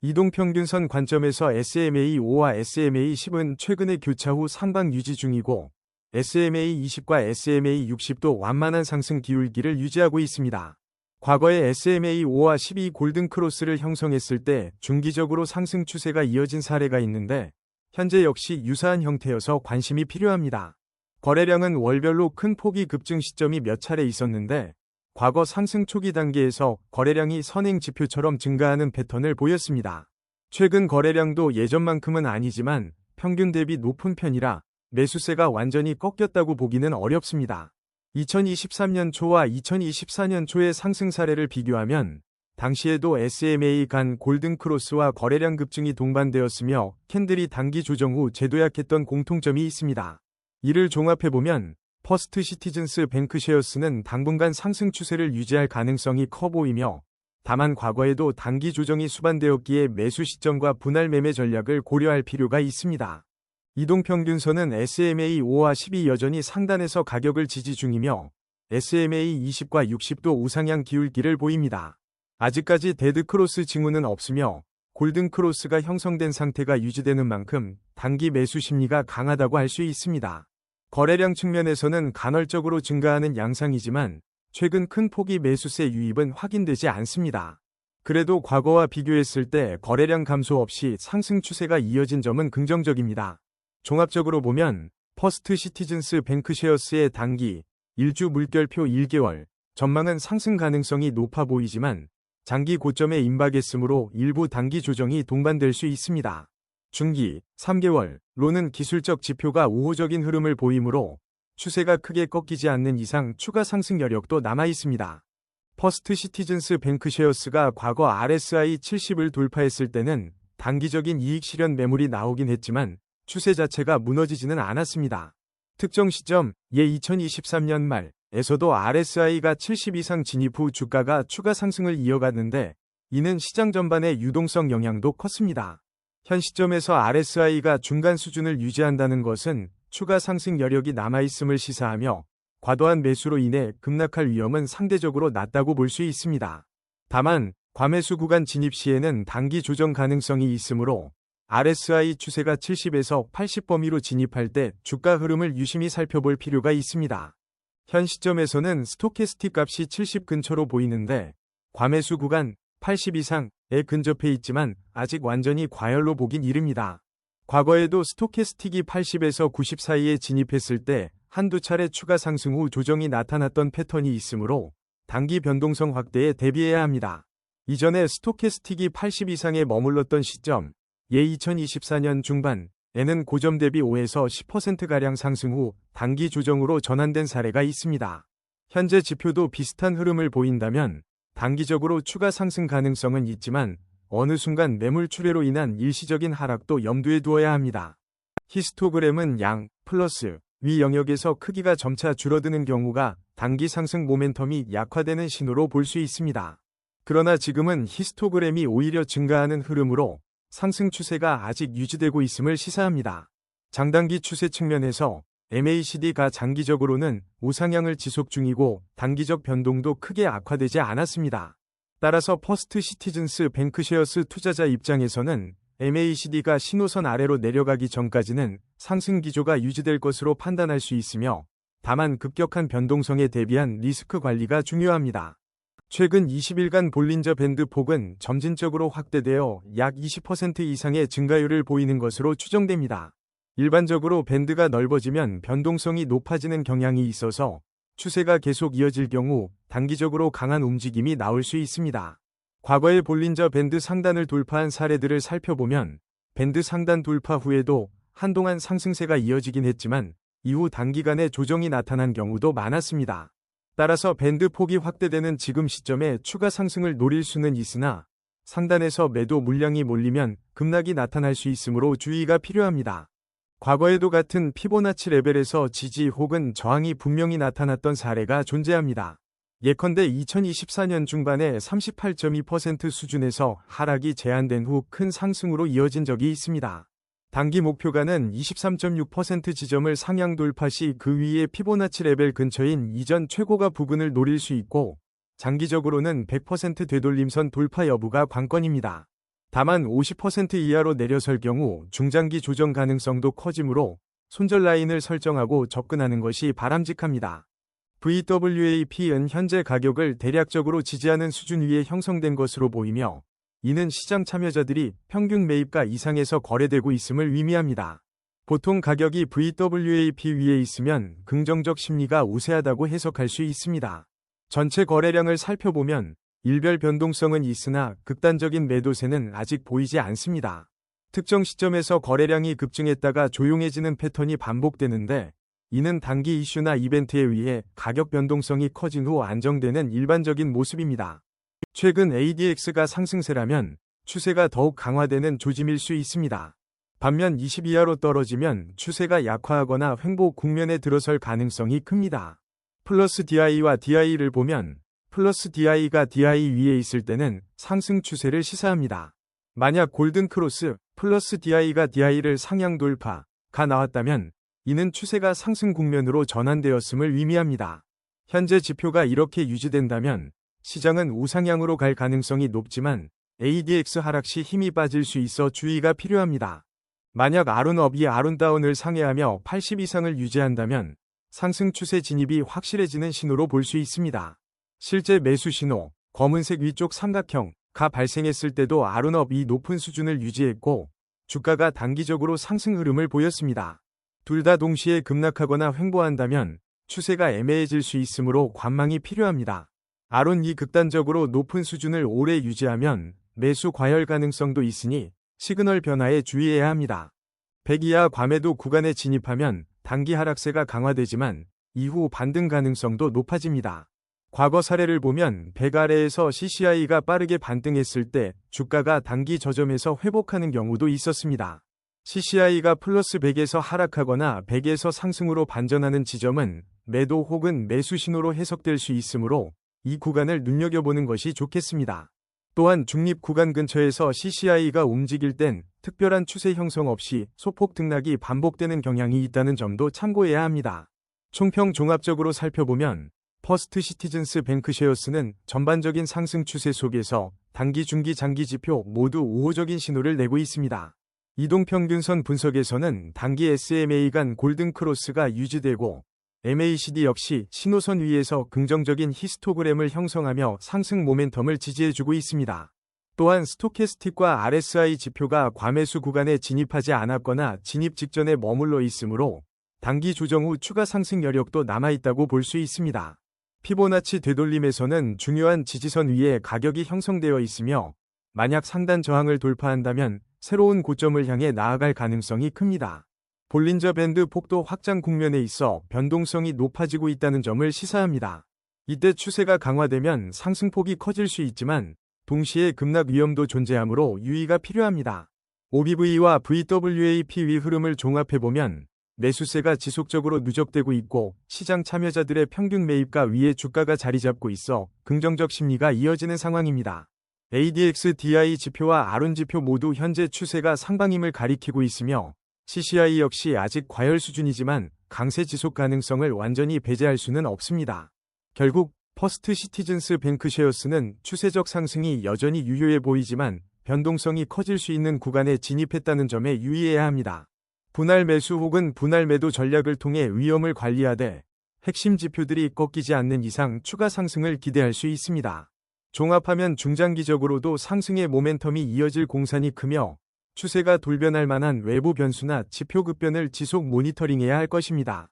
이동평균선 관점에서 SMA5와 SMA10은 최근에 교차 후 상방 유지 중이고 SMA20과 SMA60도 완만한 상승 기울기를 유지하고 있습니다. 과거에 SMA5와 12 골든 크로스를 형성했을 때 중기적으로 상승 추세가 이어진 사례가 있는데 현재 역시 유사한 형태여서 관심이 필요합니다. 거래량은 월별로 큰 폭이 급증 시점이 몇 차례 있었는데 과거 상승 초기 단계에서 거래량이 선행 지표처럼 증가하는 패턴을 보였습니다. 최근 거래량도 예전만큼은 아니지만 평균 대비 높은 편이라 매수세가 완전히 꺾였다고 보기는 어렵습니다. 2023년 초와 2024년 초의 상승 사례를 비교하면 당시에도 SMA 간 골든 크로스와 거래량 급증이 동반되었으며 캔들이 단기 조정 후 재도약했던 공통점이 있습니다. 이를 종합해보면 퍼스트 시티즌스 뱅크셰어스는 당분간 상승 추세를 유지할 가능성이 커 보이며 다만 과거에도 단기 조정이 수반되었기에 매수 시점과 분할 매매 전략을 고려할 필요가 있습니다. 이동평균선은 SMA5와 10이 여전히 상단에서 가격을 지지 중이며 SMA20과 60도 우상향 기울기를 보입니다. 아직까지 데드크로스 징후는 없으며 골든크로스가 형성된 상태가 유지되는 만큼 단기 매수 심리가 강하다고 할 수 있습니다. 거래량 측면에서는 간헐적으로 증가하는 양상이지만 최근 큰 폭의 매수세 유입은 확인되지 않습니다. 그래도 과거와 비교했을 때 거래량 감소 없이 상승 추세가 이어진 점은 긍정적입니다. 종합적으로 보면 퍼스트 시티즌스 뱅크셰어스의 단기, 일주 물결표 1개월 전망은 상승 가능성이 높아 보이지만 장기 고점에 임박했으므로 일부 단기 조정이 동반될 수 있습니다. 중기, 3개월로는 기술적 지표가 우호적인 흐름을 보이므로 추세가 크게 꺾이지 않는 이상 추가 상승 여력도 남아 있습니다. 퍼스트 시티즌스 뱅크셰어스가 과거 RSI 70을 돌파했을 때는 단기적인 이익 실현 매물이 나오긴 했지만 추세 자체가 무너지지는 않았습니다. 특정 시점, 2023년 말에서도 RSI가 70 이상 진입 후 주가가 추가 상승을 이어갔는데 이는 시장 전반의 유동성 영향도 컸습니다. 현 시점에서 RSI가 중간 수준을 유지한다는 것은 추가 상승 여력이 남아있음을 시사하며 과도한 매수로 인해 급락할 위험은 상대적으로 낮다고 볼 수 있습니다. 다만 과매수 구간 진입 시에는 단기 조정 가능성이 있으므로 RSI 추세가 70에서 80 범위로 진입할 때 주가 흐름을 유심히 살펴볼 필요가 있습니다. 현 시점에서는 스토캐스틱 값이 70 근처로 보이는데 과매수 구간 80 이상에 근접해 있지만 아직 완전히 과열로 보긴 이릅니다. 과거에도 스토캐스틱이 80에서 90 사이에 진입했을 때 한두 차례 추가 상승 후 조정이 나타났던 패턴이 있으므로 단기 변동성 확대에 대비해야 합니다. 이전에 스토캐스틱이 80 이상에 머물렀던 시점, 2024년 중반에는 고점 대비 5에서 10%가량 상승 후 단기 조정으로 전환된 사례가 있습니다. 현재 지표도 비슷한 흐름을 보인다면 단기적으로 추가 상승 가능성은 있지만 어느 순간 매물 출회로 인한 일시적인 하락도 염두에 두어야 합니다. 히스토그램은 양, 플러스, 위 영역에서 크기가 점차 줄어드는 경우가 단기 상승 모멘텀이 약화되는 신호로 볼 수 있습니다. 그러나 지금은 히스토그램이 오히려 증가하는 흐름으로 상승 추세가 아직 유지되고 있음을 시사합니다. 장단기 추세 측면에서 MACD가 장기적으로는 우상향을 지속 중이고 단기적 변동도 크게 악화되지 않았습니다. 따라서 퍼스트 시티즌스 뱅크셰어스 투자자 입장에서는 MACD가 신호선 아래로 내려가기 전까지는 상승 기조가 유지될 것으로 판단할 수 있으며 다만 급격한 변동성에 대비한 리스크 관리가 중요합니다. 최근 20일간 볼린저 밴드 폭은 점진적으로 확대되어 약 20% 이상의 증가율을 보이는 것으로 추정됩니다. 일반적으로 밴드가 넓어지면 변동성이 높아지는 경향이 있어서 추세가 계속 이어질 경우 단기적으로 강한 움직임이 나올 수 있습니다. 과거의 볼린저 밴드 상단을 돌파한 사례들을 살펴보면 밴드 상단 돌파 후에도 한동안 상승세가 이어지긴 했지만 이후 단기간에 조정이 나타난 경우도 많았습니다. 따라서 밴드 폭이 확대되는 지금 시점에 추가 상승을 노릴 수는 있으나 상단에서 매도 물량이 몰리면 급락이 나타날 수 있으므로 주의가 필요합니다. 과거에도 같은 피보나치 레벨에서 지지 혹은 저항이 분명히 나타났던 사례가 존재합니다. 예컨대 2024년 중반에 38.2% 수준에서 하락이 제한된 후 큰 상승으로 이어진 적이 있습니다. 단기 목표가는 23.6% 지점을 상향 돌파 시 그 위의 피보나치 레벨 근처인 이전 최고가 부근을 노릴 수 있고 장기적으로는 100% 되돌림선 돌파 여부가 관건입니다. 다만 50% 이하로 내려설 경우 중장기 조정 가능성도 커지므로 손절 라인을 설정하고 접근하는 것이 바람직합니다. VWAP은 현재 가격을 대략적으로 지지하는 수준 위에 형성된 것으로 보이며 이는 시장 참여자들이 평균 매입가 이상에서 거래되고 있음을 의미합니다. 보통 가격이 VWAP 위에 있으면 긍정적 심리가 우세하다고 해석할 수 있습니다. 전체 거래량을 살펴보면 일별 변동성은 있으나 극단적인 매도세는 아직 보이지 않습니다. 특정 시점에서 거래량이 급증했다가 조용해지는 패턴이 반복되는데 이는 단기 이슈나 이벤트에 의해 가격 변동성이 커진 후 안정되는 일반적인 모습입니다. 최근 ADX가 상승세라면 추세가 더욱 강화되는 조짐일 수 있습니다. 반면 20 이하로 떨어지면 추세가 약화하거나 횡보 국면에 들어설 가능성이 큽니다. 플러스 DI와 DI를 보면 플러스 DI가 DI 위에 있을 때는 상승 추세를 시사합니다. 만약 골든 크로스 플러스 DI가 DI를 상향 돌파가 나왔다면 이는 추세가 상승 국면으로 전환되었음을 의미합니다. 현재 지표가 이렇게 유지된다면 시장은 우상향으로 갈 가능성이 높지만 ADX 하락 시 힘이 빠질 수 있어 주의가 필요합니다. 만약 아룬업이 아룬다운을 상회하며 80 이상을 유지한다면 상승 추세 진입이 확실해지는 신호로 볼 수 있습니다. 실제 매수 신호, 검은색 위쪽 삼각형가 발생했을 때도 아룬업이 높은 수준을 유지했고 주가가 단기적으로 상승 흐름을 보였습니다. 둘 다 동시에 급락하거나 횡보한다면 추세가 애매해질 수 있으므로 관망이 필요합니다. 아룬이 극단적으로 높은 수준을 오래 유지하면 매수 과열 가능성도 있으니 시그널 변화에 주의해야 합니다. 100 이하 과매도 구간에 진입하면 단기 하락세가 강화되지만 이후 반등 가능성도 높아집니다. 과거 사례를 보면 100 아래에서 CCI가 빠르게 반등했을 때 주가가 단기 저점에서 회복하는 경우도 있었습니다. CCI가 플러스 100에서 하락하거나 100에서 상승으로 반전하는 지점은 매도 혹은 매수 신호로 해석될 수 있으므로 이 구간을 눈여겨보는 것이 좋겠습니다. 또한 중립 구간 근처에서 CCI가 움직일 땐 특별한 추세 형성 없이 소폭 등락이 반복되는 경향이 있다는 점도 참고해야 합니다. 총평 종합적으로 살펴보면 퍼스트 시티즌스 뱅크쉐어스는 전반적인 상승 추세 속에서 단기, 중기, 장기 지표 모두 우호적인 신호를 내고 있습니다. 이동평균선 분석에서는 단기 SMA 간 골든 크로스가 유지되고 MACD 역시 신호선 위에서 긍정적인 히스토그램을 형성하며 상승 모멘텀을 지지해주고 있습니다. 또한 스토캐스틱과 RSI 지표가 과매수 구간에 진입하지 않았거나 진입 직전에 머물러 있으므로 단기 조정 후 추가 상승 여력도 남아있다고 볼 수 있습니다. 피보나치 되돌림에서는 중요한 지지선 위에 가격이 형성되어 있으며 만약 상단 저항을 돌파한다면 새로운 고점을 향해 나아갈 가능성이 큽니다. 볼린저 밴드 폭도 확장 국면에 있어 변동성이 높아지고 있다는 점을 시사합니다. 이때 추세가 강화되면 상승폭이 커질 수 있지만 동시에 급락 위험도 존재하므로 유의가 필요합니다. OBV와 VWAP 위 흐름을 종합해보면 매수세가 지속적으로 누적되고 있고 시장 참여자들의 평균 매입가 위에 주가가 자리잡고 있어 긍정적 심리가 이어지는 상황입니다. ADX, DI 지표와 아룬 지표 모두 현재 추세가 상방임을 가리키고 있으며 CCI 역시 아직 과열 수준이지만 강세 지속 가능성을 완전히 배제할 수는 없습니다. 결국 퍼스트 시티즌스 뱅크쉐어스는 추세적 상승이 여전히 유효해 보이지만 변동성이 커질 수 있는 구간에 진입했다는 점에 유의해야 합니다. 분할 매수 혹은 분할 매도 전략을 통해 위험을 관리하되 핵심 지표들이 꺾이지 않는 이상 추가 상승을 기대할 수 있습니다. 종합하면 중장기적으로도 상승의 모멘텀이 이어질 공산이 크며 추세가 돌변할 만한 외부 변수나 지표 급변을 지속 모니터링해야 할 것입니다.